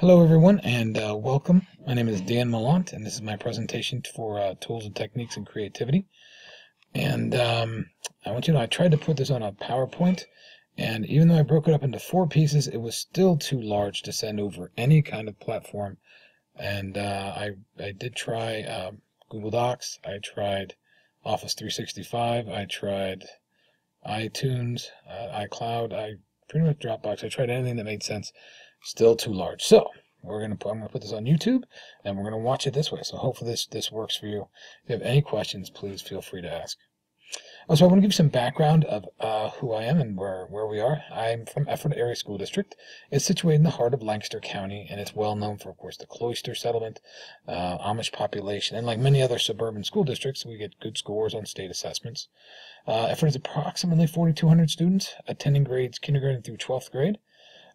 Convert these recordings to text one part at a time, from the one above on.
Hello everyone and welcome. My name is Dan Mahlandt and this is my presentation for tools and techniques in creativity. And I want you to know I tried to put this on a PowerPoint, and even though I broke it up into 4 pieces, it was still too large to send over any kind of platform. And I did try Google Docs, I tried Office 365, I tried iTunes, iCloud, I pretty much Dropbox. I tried anything that made sense. Still too large. So I'm gonna put this on YouTube, and we're gonna watch it this way. So hopefully this works for you. If you have any questions, please feel free to ask. So I want to give you some background of who I am and where we are. I'm from Effort Area School District. It's situated in the heart of Lancaster County, and it's well known for, of course, the Cloister settlement, Amish population, and like many other suburban school districts, we get good scores on state assessments. Effort has approximately 4,200 students attending grades kindergarten through 12th grade.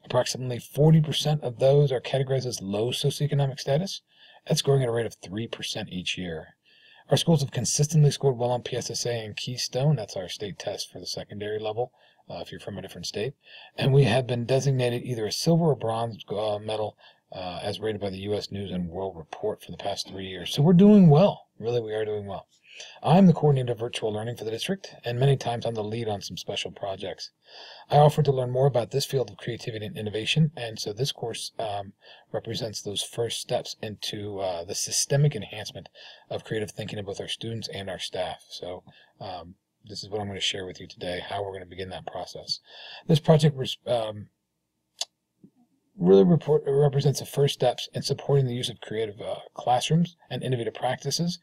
Approximately 40% of those are categorized as low socioeconomic status. That's growing at a rate of 3% each year. Our schools have consistently scored well on PSSA and Keystone. That's our state test for the secondary level, if you're from a different state. And we have been designated either a silver or bronze medal as rated by the U.S. News and World Report for the past 3 years. So we're doing well. Really, we are doing well. I'm the coordinator of virtual learning for the district, and many times I'm the lead on some special projects. I offer to learn more about this field of creativity and innovation, and so this course represents those first steps into the systemic enhancement of creative thinking of both our students and our staff. So this is what I'm going to share with you today, how we're going to begin that process. This project really represents the first steps in supporting the use of creative classrooms and innovative practices.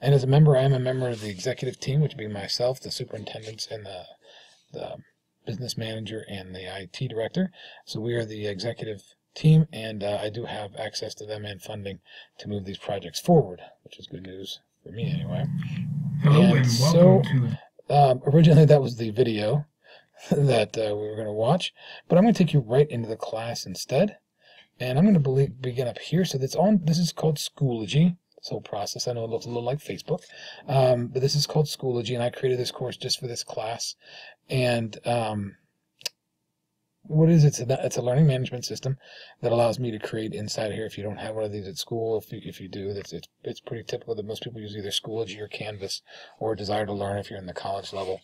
And as a member, I am a member of the executive team, which would be myself, the superintendents, and the business manager, and the IT director. So we are the executive team, and I do have access to them and funding to move these projects forward, which is good news for me anyway. Hello and welcome to... originally that was the video that we were going to watch, but I'm going to take you right into the class instead, and I'm going to begin up here. So this is called Schoology. This whole process, I know it looks a little like Facebook, but this is called Schoology, and I created this course just for this class. And what is it? It's a learning management system that allows me to create inside of here. If you don't have one of these at school, if you do, it's pretty typical that most people use either Schoology or Canvas or Desire to Learn if you're in the college level.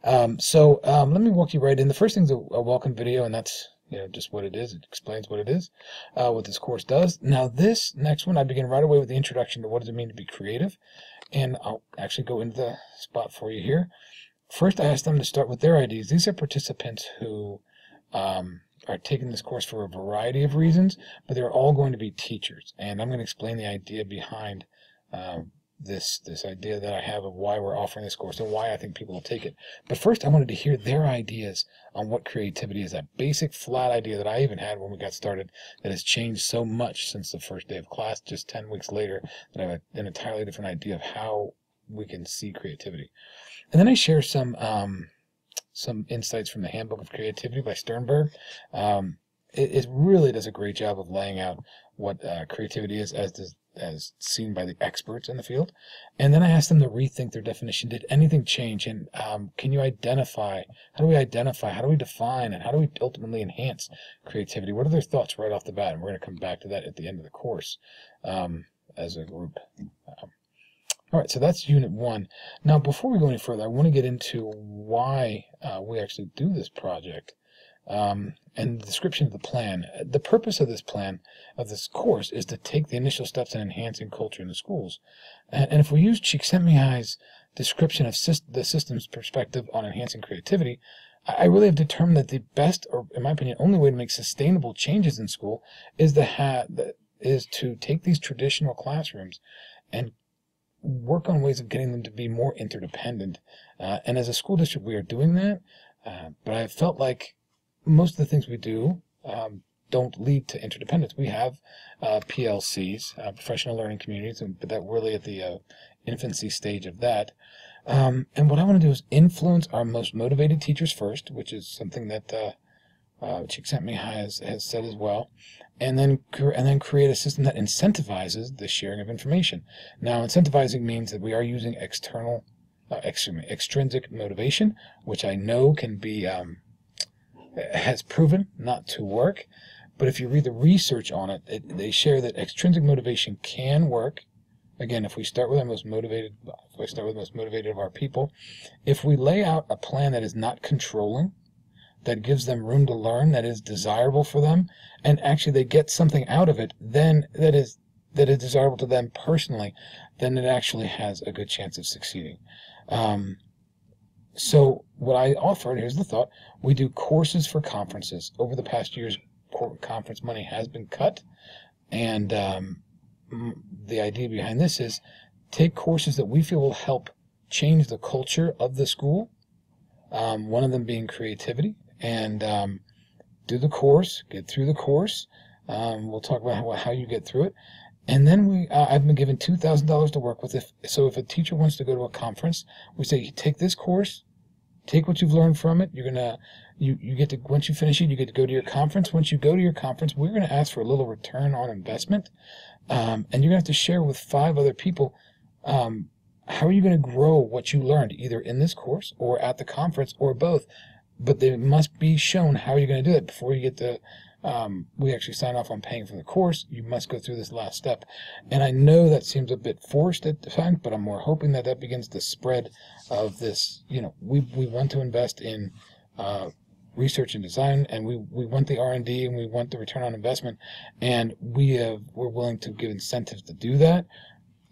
Let me walk you right in. The first thing is a welcome video, and that's just what it is. It explains what it is, what this course does. Now this next one, I begin right away with the introduction to what does it mean to be creative, and I'll actually go into the spot for you here. First, I asked them to start with their ideas. These are participants who are taking this course for a variety of reasons, but they're all going to be teachers, and I'm going to explain the idea behind this idea that I have of why we're offering this course and why I think people will take it. But first, I wanted to hear their ideas on what creativity is, that basic flat idea that I even had when we got started that has changed so much since the first day of class, just 10 weeks later, that I have an entirely different idea of how we can see creativity. And then I share some insights from the Handbook of Creativity by Sternberg. It really does a great job of laying out what creativity is as seen by the experts in the field. And then I asked them to rethink their definition. Did anything change? And can you identify? How do we identify? How do we define? And how do we ultimately enhance creativity? What are their thoughts right off the bat? And we're going to come back to that at the end of the course as a group. All right, so that's Unit 1. Now, before we go any further, I want to get into why we actually do this project and the description of the plan. The purpose of this plan, of this course, is to take the initial steps in enhancing culture in the schools. And if we use Csikszentmihalyi's description of the system's perspective on enhancing creativity, I really have determined that the best, or in my opinion, only way to make sustainable changes in school is to take these traditional classrooms and work on ways of getting them to be more interdependent. And as a school district, we are doing that. But I felt like most of the things we do don't lead to interdependence. We have PLCs, professional learning communities, but that really at the infancy stage of that. And what I want to do is influence our most motivated teachers first, which is something that Csikszentmihalyi has said as well, and then create a system that incentivizes the sharing of information. Now, incentivizing means that we are using extrinsic motivation, which I know can be has proven not to work, But if you read the research on it, they share that extrinsic motivation can work. Again, if we start with the most motivated of our people, if we lay out a plan that is not controlling, that gives them room to learn, that is desirable for them, and actually they get something out of it, then that is desirable to them personally, then it actually has a good chance of succeeding. So what I offered, here's the thought: we do courses for conferences. Over the past years, conference money has been cut, and the idea behind this is take courses that we feel will help change the culture of the school, one of them being creativity, and do the course, get through the course. We'll talk about how you get through it. And then I've been given $2,000 to work with. So if a teacher wants to go to a conference, we say, take this course, take what you've learned from it. You get to, once you finish it, you get to go to your conference. Once you go to your conference, we're going to ask for a little return on investment. And you're going to have to share with 5 other people, how are you going to grow what you learned, either in this course or at the conference or both. But they must be shown how you're going to do it before you get to, we actually sign off on paying for the course. You must go through this last step. And I know that seems a bit forced at times, but I'm more hoping that begins to spread of this. We want to invest in research and design, and we want the R&D, and we want the return on investment, and we're willing to give incentives to do that.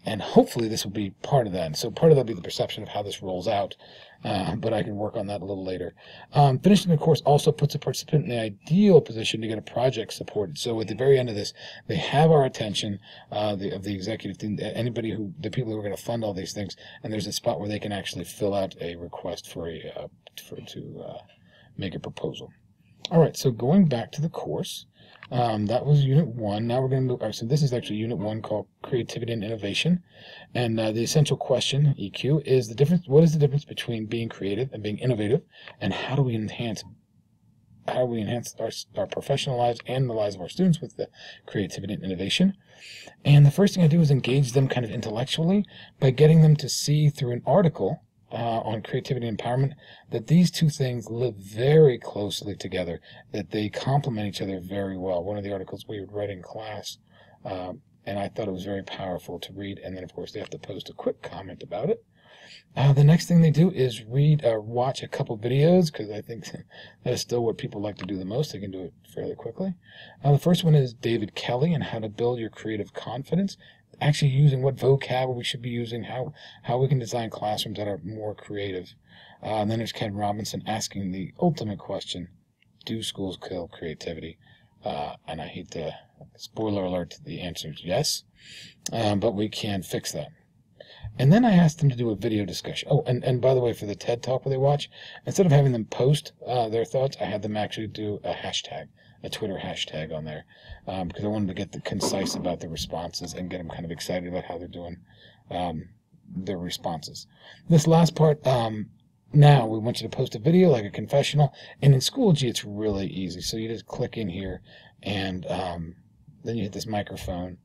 And hopefully this will be part of that. And so part of that will be the perception of how this rolls out. But I can work on that a little later. Finishing the course also puts a participant in the ideal position to get a project supported. So at the very end of this, they have our attention, of the executive team, the people who are going to fund all these things, and there's a spot where they can actually fill out a request to make a proposal. All right, so going back to the course, that was Unit 1. Now we're going to move. So this is actually Unit 1, called Creativity and Innovation. And the essential question, EQ, is what is the difference between being creative and being innovative, and how do we enhance our professional lives and the lives of our students with the creativity and innovation? And the first thing I do is engage them kind of intellectually by getting them to see through an article on creativity and empowerment that these two things live very closely together, that they complement each other very well. One of the articles we would write in class, and I thought it was very powerful to read, and then of course they have to post a quick comment about it. The next thing they do is watch a couple videos, because I think that is still what people like to do the most. They can do it fairly quickly. The first one is David Kelly and How to Build Your Creative Confidence, actually using what vocab we should be using, how we can design classrooms that are more creative. And then there's Ken Robinson asking the ultimate question: do schools kill creativity? And I hate to, spoiler alert, the answer is yes, but we can fix that. And then I asked them to do a video discussion. Oh, and by the way, for the TED Talk where they watch, instead of having them post their thoughts, I had them actually do a Twitter hashtag on there, because I wanted to get the concise about the responses and get them kind of excited about how they're doing their responses. This last part, now we want you to post a video like a confessional, and in Schoology it's really easy. So you just click in here, and then you hit this microphone,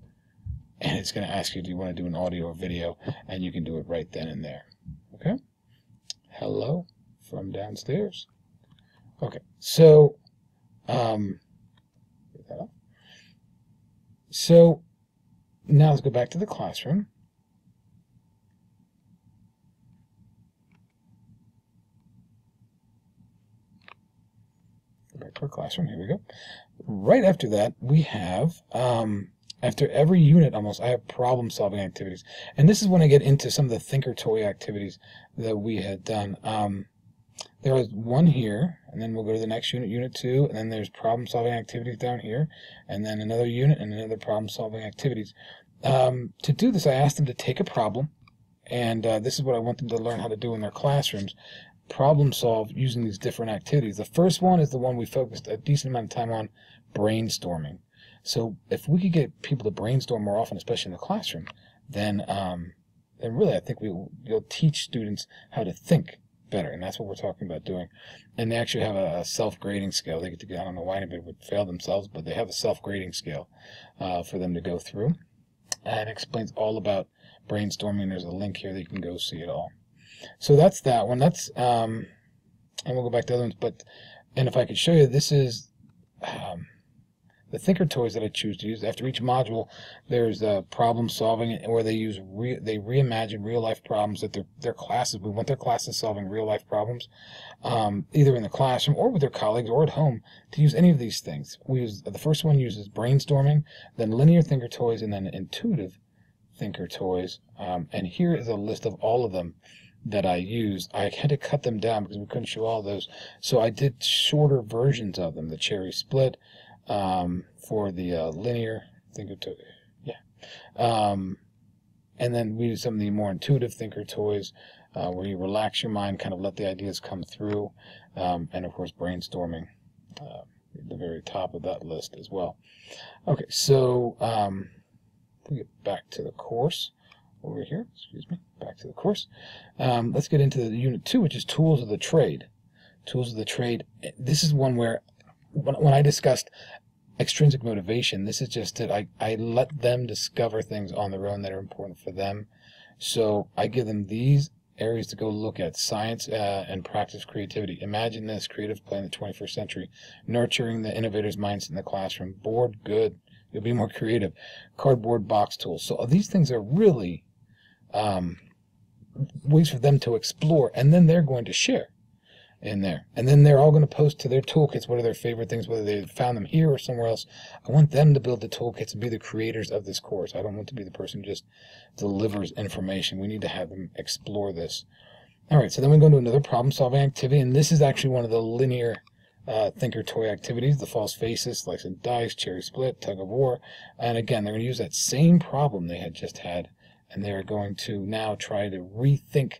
and it's going to ask you, do you want to do an audio or video, and you can do it right then and there. Okay? Hello from downstairs. Okay, so so now let's go back to the classroom. Go back to our classroom. Here we go. Right after that, we have after every unit almost, I have problem-solving activities. And this is when I get into some of the thinker toy activities that we had done. There was one here, and then we'll go to the next unit, Unit 2, and then there's problem-solving activities down here, and then another unit and another problem-solving activities. To do this, I asked them to take a problem, and this is what I want them to learn how to do in their classrooms. Problem solve using these different activities. The first one is the one we focused a decent amount of time on, brainstorming. So if we could get people to brainstorm more often, especially in the classroom, then really I think you'll teach students how to think better, and that's what we're talking about doing. And they actually have a self-grading scale. They get to I don't know why anybody would fail themselves, but they have a self-grading scale for them to go through. And it explains all about brainstorming. There's a link here that you can go see it all. So that's that one. That's and we'll go back to other ones. And if I could show you, this the thinker toys that I choose to use. After each module, there's problem solving, where they use they reimagine real life problems that their classes. We want their classes solving real life problems, either in the classroom or with their colleagues or at home, to use any of these things. We use the first one uses brainstorming, then linear thinker toys, and then intuitive thinker toys. And here is a list of all of them that I used. I had to cut them down because we couldn't show all those, so I did shorter versions of them. The cherry split, for the linear thinker toy, and then we use some of the more intuitive thinker toys, where you relax your mind, kind of let the ideas come through, and of course brainstorming, at the very top of that list as well. Okay, so we get back to the course over here. Excuse me. Back to the course. Let's get into the Unit 2, which is Tools of the Trade. Tools of the Trade. This is one where, when I discussed extrinsic motivation, this is just that I let them discover things on their own that are important for them. So I give them these areas to go look at: science and practice creativity. Imagine this: creative play in the 21st century. Nurturing the innovator's mindset in the classroom. Board, good. You'll be more creative. Cardboard box tools. So these things are really ways for them to explore, and then they're going to share in there. And then they're all going to post to their toolkits what are their favorite things, whether they found them here or somewhere else. I want them to build the toolkits and be the creators of this course. I don't want to be the person who just delivers information. We need to have them explore this. All right, so then we go into another problem-solving activity, and this is actually one of the linear thinker toy activities: the false faces, slice and dice, cherry split, tug of war. And again, they're going to use that same problem they had just had, and they're going to now try to rethink,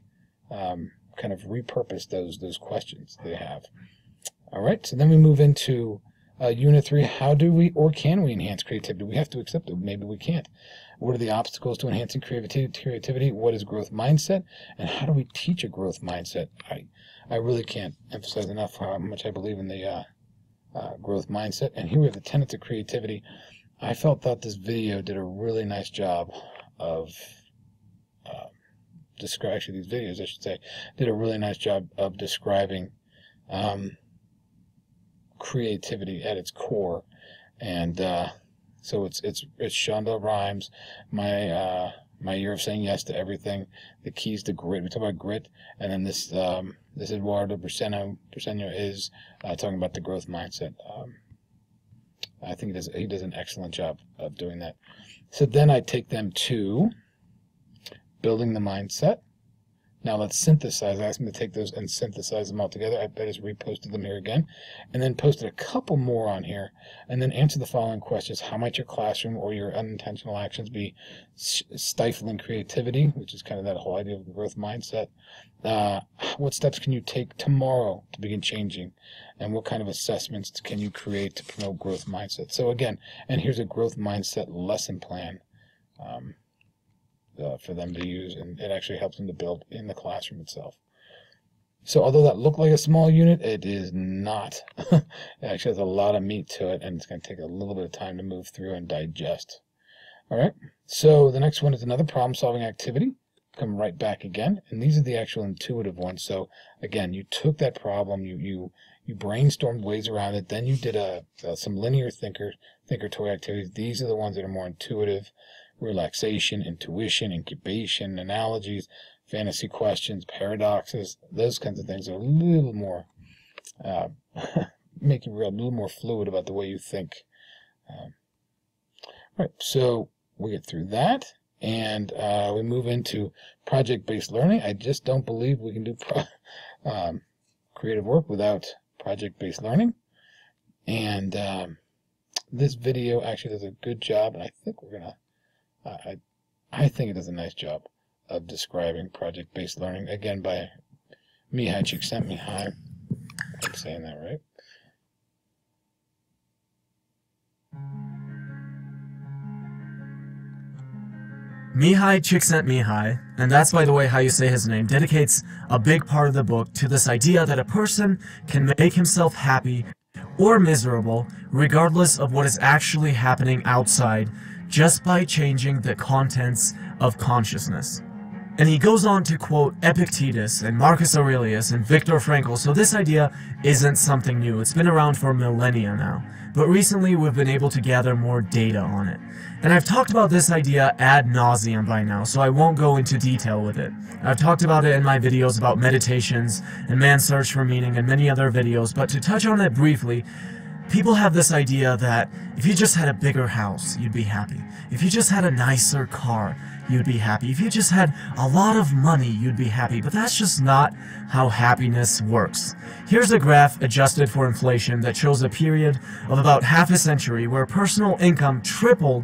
kind of repurpose those questions they have. All right, so then we move into Unit 3. How do we or can we enhance creativity? We have to accept it. Maybe we can't. What are the obstacles to enhancing creativity? What is growth mindset? And how do we teach a growth mindset? I really can't emphasize enough how much I believe in the growth mindset. And here we have the tenets of creativity. I thought this video did a really nice job of actually these videos, I should say, did a really nice job of describing creativity at its core. And so it's Shonda Rhimes, my year of saying yes to everything, the keys to grit. We talk about grit, and then this Eduardo Briseño is talking about the growth mindset. I think he does an excellent job of doing that. So then I take them to building the mindset. Now let's synthesize. I asked them to take those and synthesize them all together. I just reposted them here again, and then posted a couple more on here, and then answer the following questions. How might your classroom or your unintentional actions be stifling creativity, which is kind of that whole idea of the growth mindset? What steps can you take tomorrow to begin changing? And what kind of assessments can you create to promote growth mindset? So again, and here's a growth mindset lesson plan for them to use, and it actually helps them to build in the classroom itself. So although that looked like a small unit, it is not. It actually has a lot of meat to it, and it's going to take a little bit of time to move through and digest. All right, so the next one is another problem-solving activity. Come right back again, and these are the actual intuitive ones. So again, you took that problem, you brainstormed ways around it, then you did some linear thinker toy activities. These are the ones that are more intuitive: relaxation, intuition, incubation, analogies, fantasy questions, paradoxes. Those kinds of things are a little more make you a little more fluid about the way you think. Right, so we get through that, and we move into project-based learning. I just don't believe we can do creative work without project-based learning. And this video actually does a good job, and I think we're gonna. I think it does a nice job of describing project-based learning, again by Mahlandt Csikszentmihalyi. I'm saying that right. Mahlandt Csikszentmihalyi, and that's by the way how you say his name, dedicates a big part of the book to this idea that a person can make himself happy or miserable regardless of what is actually happening outside, just by changing the contents of consciousness. And he goes on to quote Epictetus and Marcus Aurelius and Viktor Frankl, so this idea isn't something new. It's been around for millennia now. but recently we've been able to gather more data on it. And I've talked about this idea ad nauseum by now, so I won't go into detail with it. I've talked about it in my videos about meditations and man's search for meaning and many other videos, but to touch on it briefly, people have this idea that if you just had a bigger house, you'd be happy. If you just had a nicer car, you'd be happy. If you just had a lot of money, you'd be happy. But that's just not how happiness works. Here's a graph adjusted for inflation that shows a period of about half a century where personal income tripled,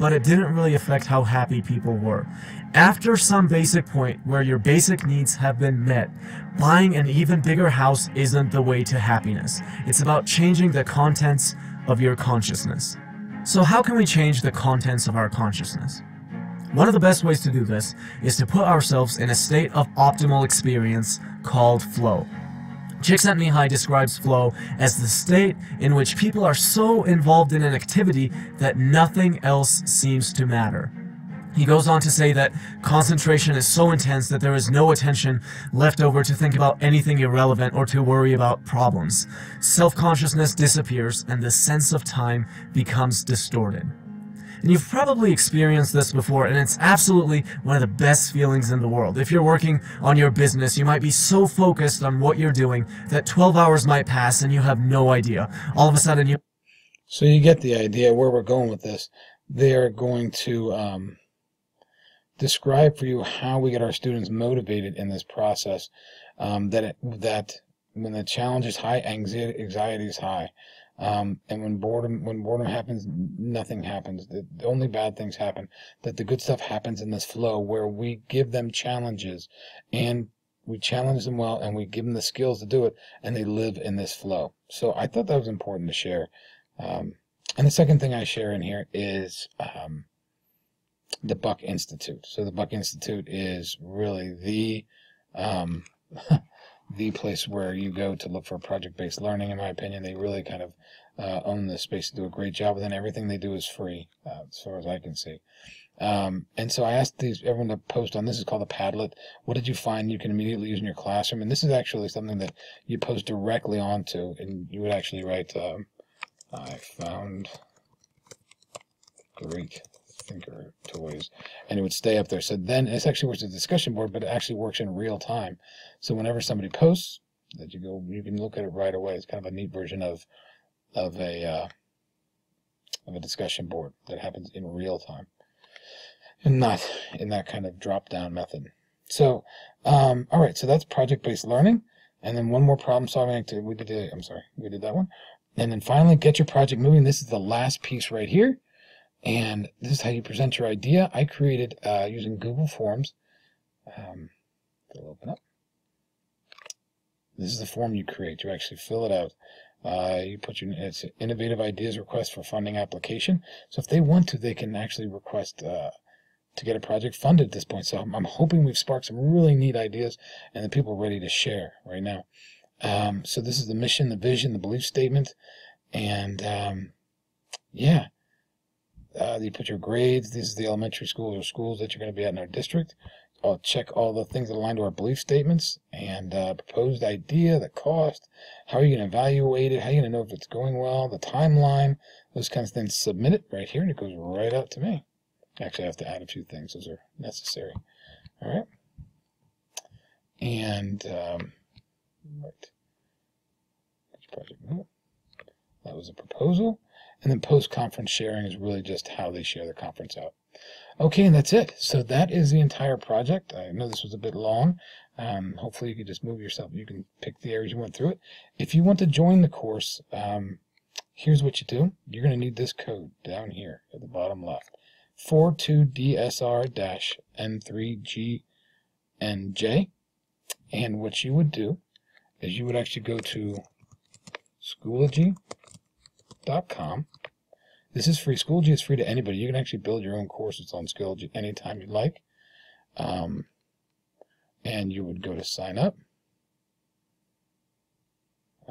but it didn't really affect how happy people were. After some basic point where your basic needs have been met, buying an even bigger house isn't the way to happiness. It's about changing the contents of your consciousness. So how can we change the contents of our consciousness? One of the best ways to do this is to put ourselves in a state of optimal experience called flow. Csikszentmihalyi describes flow as the state in which people are so involved in an activity that nothing else seems to matter. He goes on to say that concentration is so intense that there is no attention left over to think about anything irrelevant or to worry about problems. Self-consciousness disappears and the sense of time becomes distorted. And you've probably experienced this before, and it's absolutely one of the best feelings in the world. If you're working on your business, you might be so focused on what you're doing that 12 hours might pass and you have no idea. All of a sudden you... So you get the idea where we're going with this. They are going to describe for you how we get our students motivated in this process, that when the challenge is high, anxiety is high. And when boredom happens, nothing happens. The only bad things happen. That the good stuff happens in this flow where we give them challenges and we challenge them well and we give them the skills to do it, and they live in this flow. So I thought that was important to share. And the second thing I share in here is the Buck Institute. So the Buck Institute is really the the place where you go to look for project-based learning. In my opinion, they really kind of own this space to do a great job, and then everything they do is free, as far as I can see. And so I asked everyone to post on this. Is called a Padlet. What did you find you can immediately use in your classroom? And this is actually something that you post directly onto, and you would actually write, I found great thinker toys, and it would stay up there. So then it's actually works as a discussion board, but it actually works in real time. So whenever somebody posts, that you can look at it right away. It's kind of a neat version of a discussion board that happens in real time, and not in that kind of drop-down method. So, all right. So that's project-based learning, and then one more problem-solving activity. We did that one, and then finally get your project moving. This is the last piece right here. And this is how you present your idea. I created using Google Forms. It'll open up. This is the form you create. You actually fill it out. You put it's an innovative ideas request for funding application. So if they want to, they can actually request to get a project funded at this point. So I'm hoping we've sparked some really neat ideas and the people are ready to share right now. So this is the mission, the vision, the belief statement, and yeah. You put your grades. These are the elementary schools or schools that you're going to be at in our district. I'll check all the things that align to our belief statements and proposed idea, the cost, how are you going to evaluate it, how are you going to know if it's going well, the timeline, those kinds of things. Submit it right here, and it goes right out to me. Actually, I have to add a few things. Those are necessary. All right. And, right. Project. That was a proposal. And then post-conference sharing is really just how they share the conference out. Okay, and that's it. So that is the entire project. I know this was a bit long. Hopefully you can just move yourself. You can pick the areas you went through it. If you want to join the course, here's what you do. You're going to need this code down here at the bottom left. 42DSR-N3GNJ. And what you would do is you would actually go to Schoology.com. This is free. Schoology is free to anybody. You can actually build your own courses on Schoology anytime you'd like. And you would go to sign up.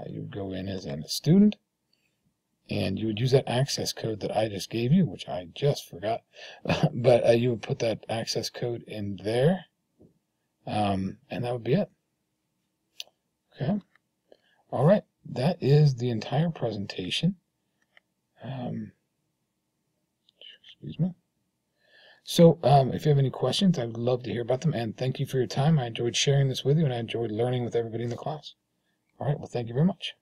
You would go in as a student, and you would use that access code that I just gave you, which I just forgot. But you would put that access code in there, and that would be it. Okay. All right. That is the entire presentation. Excuse me. So, if you have any questions, I'd love to hear about them. And thank you for your time. I enjoyed sharing this with you, and I enjoyed learning with everybody in the class. All right. Well, thank you very much.